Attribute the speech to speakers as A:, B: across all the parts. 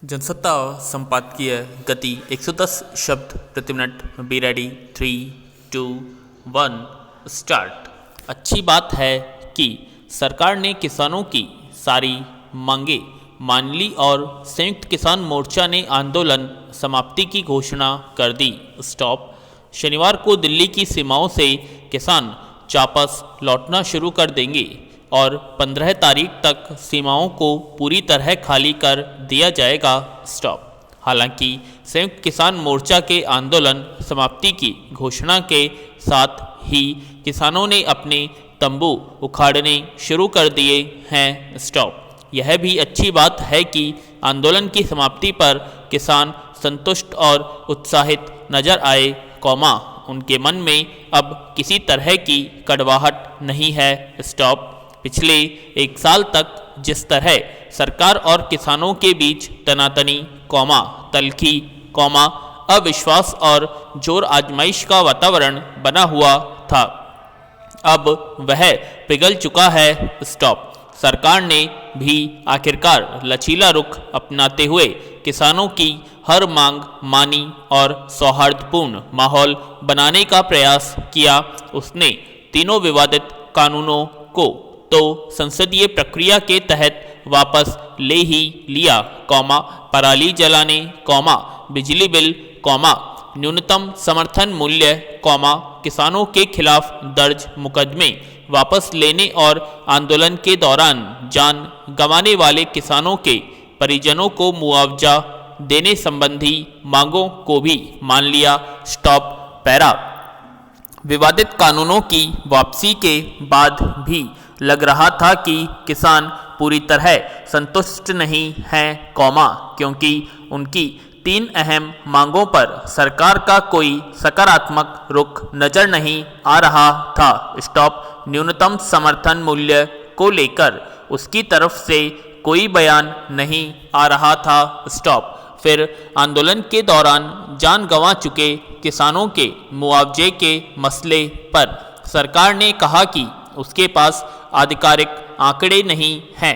A: जनसत्ता संपादकीय गति 110 शब्द प्रति मिनट। Be ready, 3, 2, 1 start. अच्छी बात है कि सरकार ने किसानों की सारी मांगें मान ली और संयुक्त किसान मोर्चा ने आंदोलन समाप्ति की घोषणा कर दी। स्टॉप। शनिवार को दिल्ली की सीमाओं से किसान वापस लौटना शुरू कर देंगे और 15 तारीख तक सीमाओं को पूरी तरह खाली कर दिया जाएगा। स्टॉप। हालांकि संयुक्त किसान मोर्चा के आंदोलन समाप्ति की घोषणा के साथ ही किसानों ने अपने तंबू उखाड़ने शुरू कर दिए हैं। स्टॉप। यह भी अच्छी बात है कि आंदोलन की समाप्ति पर किसान संतुष्ट और उत्साहित नजर आए, उनके मन में अब किसी तरह की कड़वाहट नहीं है। स्टॉप। पिछले एक साल तक जिस तरह सरकार और किसानों के बीच तनातनी, तल्खी, अविश्वास और जोर आजमाइश का वातावरण बना हुआ था, अब वह पिघल चुका है। स्टॉप। सरकार ने भी आखिरकार लचीला रुख अपनाते हुए किसानों की हर मांग मानी और सौहार्दपूर्ण माहौल बनाने का प्रयास किया। उसने तीनों विवादित कानूनों को तो संसदीय प्रक्रिया के तहत वापस ले ही लिया, पराली जलाने, बिजली बिल, न्यूनतम समर्थन मूल्य, किसानों के खिलाफ दर्ज मुकदमे वापस लेने और आंदोलन के दौरान जान गंवाने वाले किसानों के परिजनों को मुआवजा देने संबंधी मांगों को भी मान लिया। स्टॉप। पैरा। विवादित कानूनों की वापसी के बाद भी लग रहा था कि किसान पूरी तरह संतुष्ट नहीं हैं, क्योंकि उनकी 3 अहम मांगों पर सरकार का कोई सकारात्मक रुख नजर नहीं आ रहा था। स्टॉप। न्यूनतम समर्थन मूल्य को लेकर उसकी तरफ से कोई बयान नहीं आ रहा था। स्टॉप। फिर आंदोलन के दौरान जान गंवा चुके किसानों के मुआवजे के मसले पर सरकार ने कहा कि उसके पास आधिकारिक आंकड़े नहीं हैं,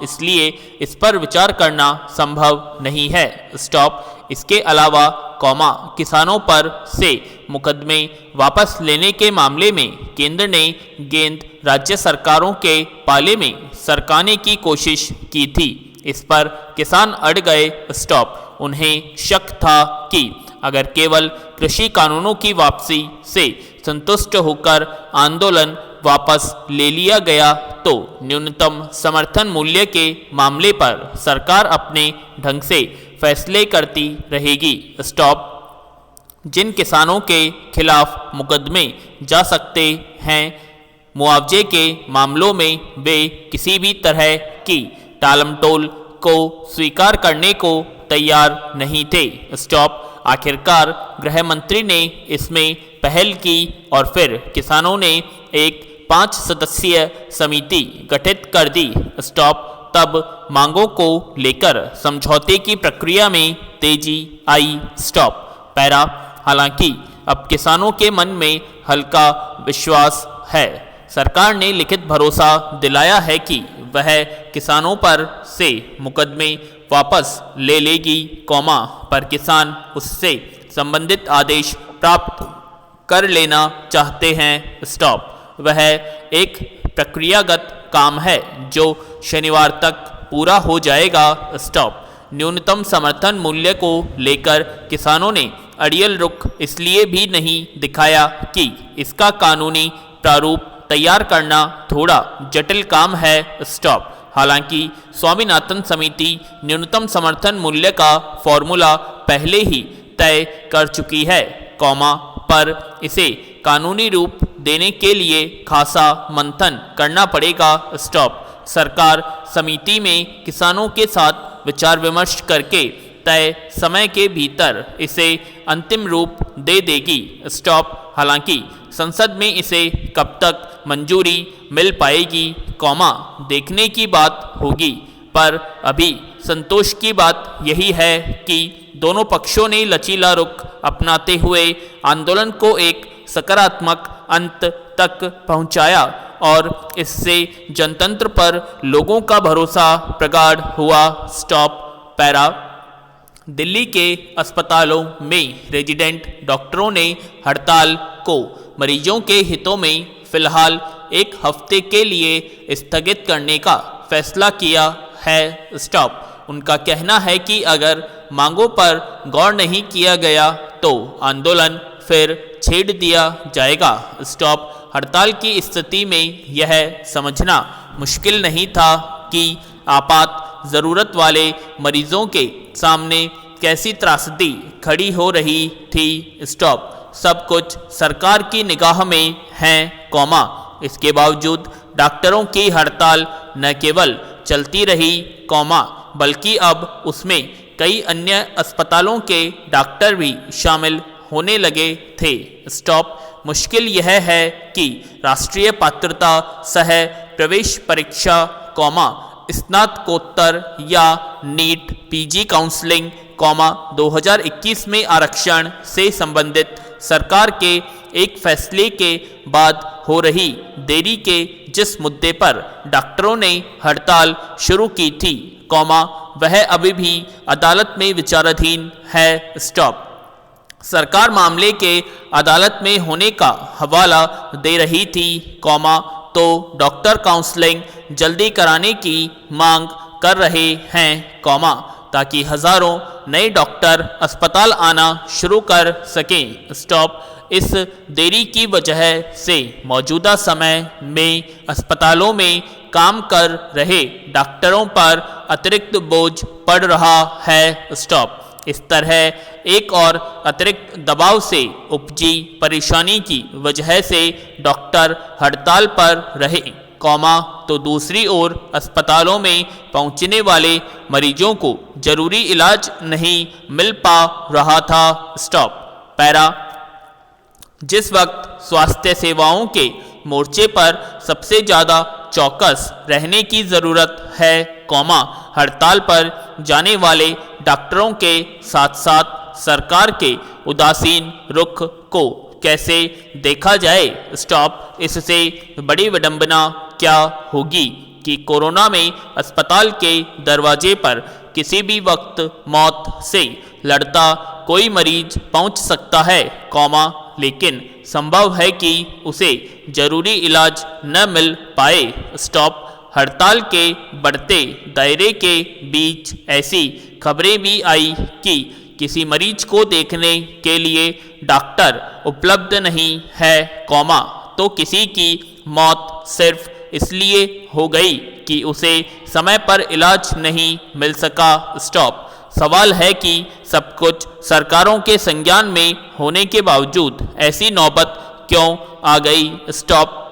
A: इसलिए इस पर विचार करना संभव नहीं है। स्टॉप। इसके अलावा, किसानों पर से मुकदमे वापस लेने के मामले में केंद्र ने गेंद राज्य सरकारों के पाले में सरकाने की कोशिश की थी। इस पर किसान अड़ गए। स्टॉप। उन्हें शक था कि अगर केवल कृषि कानूनों की वापसी से संतुष्ट होकर आंदोलन वापस ले लिया गया तो न्यूनतम समर्थन मूल्य के मामले पर सरकार अपने ढंग से फैसले करती रहेगी। स्टॉप। जिन किसानों के खिलाफ मुकदमे जा सकते हैं, मुआवजे के मामलों में वे किसी भी तरह की टालमटोल को स्वीकार करने को तैयार नहीं थे। स्टॉप। आखिरकार गृह मंत्री ने इसमें पहल की और फिर किसानों ने एक 5 सदस्यीय समिति गठित कर दी। स्टॉप। तब मांगों को लेकर समझौते की प्रक्रिया में तेजी आई। स्टॉप। पैरा। हालांकि अब किसानों के मन में हल्का विश्वास है। सरकार ने लिखित भरोसा दिलाया है कि वह किसानों पर से मुकदमे वापस ले लेगी, पर किसान उससे संबंधित आदेश प्राप्त कर लेना चाहते हैं। स्टॉप। वह एक प्रक्रियागत काम है जो शनिवार तक पूरा हो जाएगा। स्टॉप। न्यूनतम समर्थन मूल्य को लेकर किसानों ने अड़ियल रुख इसलिए भी नहीं दिखाया कि इसका कानूनी प्रारूप तैयार करना थोड़ा जटिल काम है। स्टॉप। हालांकि स्वामीनाथन समिति न्यूनतम समर्थन मूल्य का फॉर्मूला पहले ही तय कर चुकी है, पर इसे कानूनी रूप देने के लिए खासा मंथन करना पड़ेगा। स्टॉप। सरकार समिति में किसानों के साथ विचार विमर्श करके तय समय के भीतर इसे अंतिम रूप दे देगी। स्टॉप। हालांकि संसद में इसे कब तक मंजूरी मिल पाएगी, देखने की बात होगी, पर अभी संतोष की बात यही है कि दोनों पक्षों ने लचीला रुख अपनाते हुए आंदोलन को एक सकारात्मक अंत तक पहुंचाया और इससे जनतंत्र पर लोगों का भरोसा प्रगाढ़ हुआ। स्टॉप। पैरा दिल्ली के अस्पतालों में रेजिडेंट डॉक्टरों ने हड़ताल को मरीजों के हितों में फिलहाल 1 हफ्ते के लिए स्थगित करने का फैसला किया है। स्टॉप। उनका कहना है कि अगर मांगों पर गौर नहीं किया गया तो आंदोलन फिर छेड़ दिया जाएगा। स्टॉप। हड़ताल की स्थिति में यह समझना मुश्किल नहीं था कि आपात ज़रूरत वाले मरीजों के सामने कैसी त्रासदी खड़ी हो रही थी। स्टॉप। सब कुछ सरकार की निगाह में है, कॉमा। इसके बावजूद डॉक्टरों की हड़ताल न केवल चलती रही, कॉमा, बल्कि अब उसमें कई अन्य अस्पतालों के डॉक्टर भी शामिल होने लगे थे। स्टॉप। मुश्किल यह है कि राष्ट्रीय पात्रता सह प्रवेश परीक्षा, कॉमा, स्नातकोत्तर या नीट पीजी काउंसलिंग, कॉमा, 2021 में आरक्षण से संबंधित सरकार के एक फैसले के बाद हो रही देरी के जिस मुद्दे पर डॉक्टरों ने हड़ताल शुरू की थी, कॉमा, वह अभी भी अदालत में विचाराधीन है। स्टॉप। सरकार मामले के अदालत में होने का हवाला दे रही थी, कॉमा, तो डॉक्टर काउंसलिंग जल्दी कराने की मांग कर रहे हैं, कॉमा, ताकि हजारों नए डॉक्टर अस्पताल आना शुरू कर सकें। स्टॉप। इस देरी की वजह से मौजूदा समय में अस्पतालों में काम कर रहे डॉक्टरों पर अतिरिक्त बोझ पड़ रहा है। स्टॉप। इस तरह एक और अतिरिक्त दबाव से उपजी परेशानी की वजह से डॉक्टर हड़ताल पर रहे, कॉमा, तो दूसरी ओर अस्पतालों में पहुंचने वाले मरीजों को जरूरी इलाज नहीं मिल पा रहा था। स्टॉप। पैरा जिस वक्त स्वास्थ्य सेवाओं के मोर्चे पर सबसे ज़्यादा चौकस रहने की ज़रूरत है, कॉमा, हड़ताल पर जाने वाले डॉक्टरों के साथ साथ सरकार के उदासीन रुख को कैसे देखा जाए। स्टॉप। इससे बड़ी विडंबना क्या होगी कि कोरोना में अस्पताल के दरवाजे पर किसी भी वक्त मौत से लड़ता कोई मरीज पहुंच सकता है, कॉमा, लेकिन संभव है कि उसे जरूरी इलाज न मिल पाए। स्टॉप। हड़ताल के बढ़ते दायरे के बीच ऐसी खबरें भी आई कि किसी मरीज को देखने के लिए डॉक्टर उपलब्ध नहीं है, कॉमा, तो किसी की मौत सिर्फ इसलिए हो गई कि उसे समय पर इलाज नहीं मिल सका। स्टॉप। सवाल है कि सब कुछ सरकारों के संज्ञान में होने के बावजूद ऐसी नौबत क्यों आ गई। स्टॉप।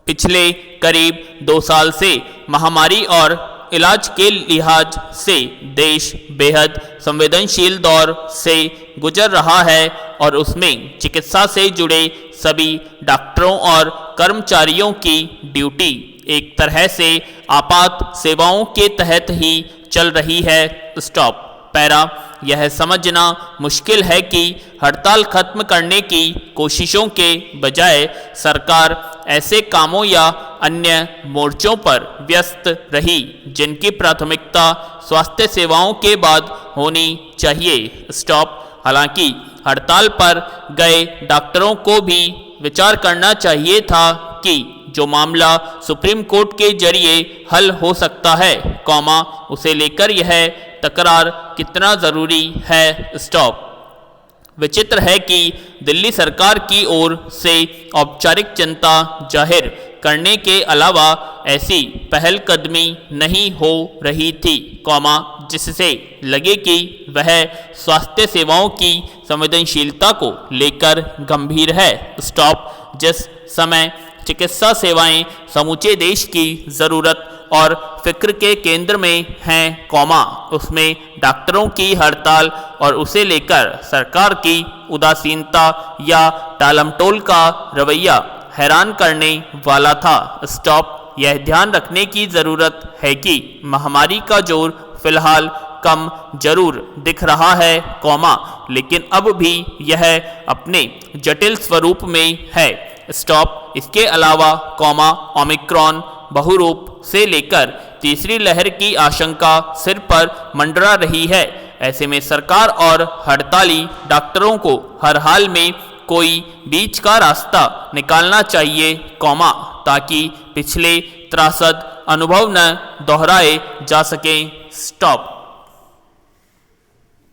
A: पिछले करीब 2 साल से महामारी और इलाज के लिहाज से देश बेहद संवेदनशील दौर से गुजर रहा है और उसमें चिकित्सा से जुड़े सभी डॉक्टरों और कर्मचारियों की ड्यूटी एक तरह से आपात सेवाओं के तहत ही चल रही है। स्टॉप। पैरा यह समझना मुश्किल है कि हड़ताल खत्म करने की कोशिशों के बजाय सरकार ऐसे कामों या अन्य मोर्चों पर व्यस्त रही जिनकी प्राथमिकता स्वास्थ्य सेवाओं के बाद होनी चाहिए। स्टॉप। हालांकि हड़ताल पर गए डॉक्टरों को भी विचार करना चाहिए था कि जो मामला सुप्रीम कोर्ट के जरिए हल हो सकता है, कॉमा, उसे लेकर यह तकरार कितना ज़रूरी है। स्टॉप। विचित्र है कि दिल्ली सरकार की ओर से औपचारिक चिंता जाहिर करने के अलावा ऐसी पहलकदमी नहीं हो रही थी, कॉमा, जिससे लगे कि वह स्वास्थ्य सेवाओं की संवेदनशीलता को लेकर गंभीर है। स्टॉप। जिस समय चिकित्सा सेवाएं समूचे देश की ज़रूरत और फिक्र के केंद्र में हैं, कॉमा, उसमें डॉक्टरों की हड़ताल और उसे लेकर सरकार की उदासीनता या टालमटोल का रवैया हैरान करने वाला था। स्टॉप। यह ध्यान रखने की ज़रूरत है कि महामारी का जोर फिलहाल कम जरूर दिख रहा है, कॉमा, लेकिन अब भी यह अपने जटिल स्वरूप में है। स्टॉप। इसके अलावा, कॉमा, ओमिक्रॉन बहुरूप से लेकर तीसरी लहर की आशंका सिर पर मंडरा रही है। ऐसे में सरकार और हड़ताली डॉक्टरों को हर हाल में कोई बीच का रास्ता निकालना चाहिए, ताकि पिछले त्रासद अनुभव न दोहराए जा सकें। स्टॉप।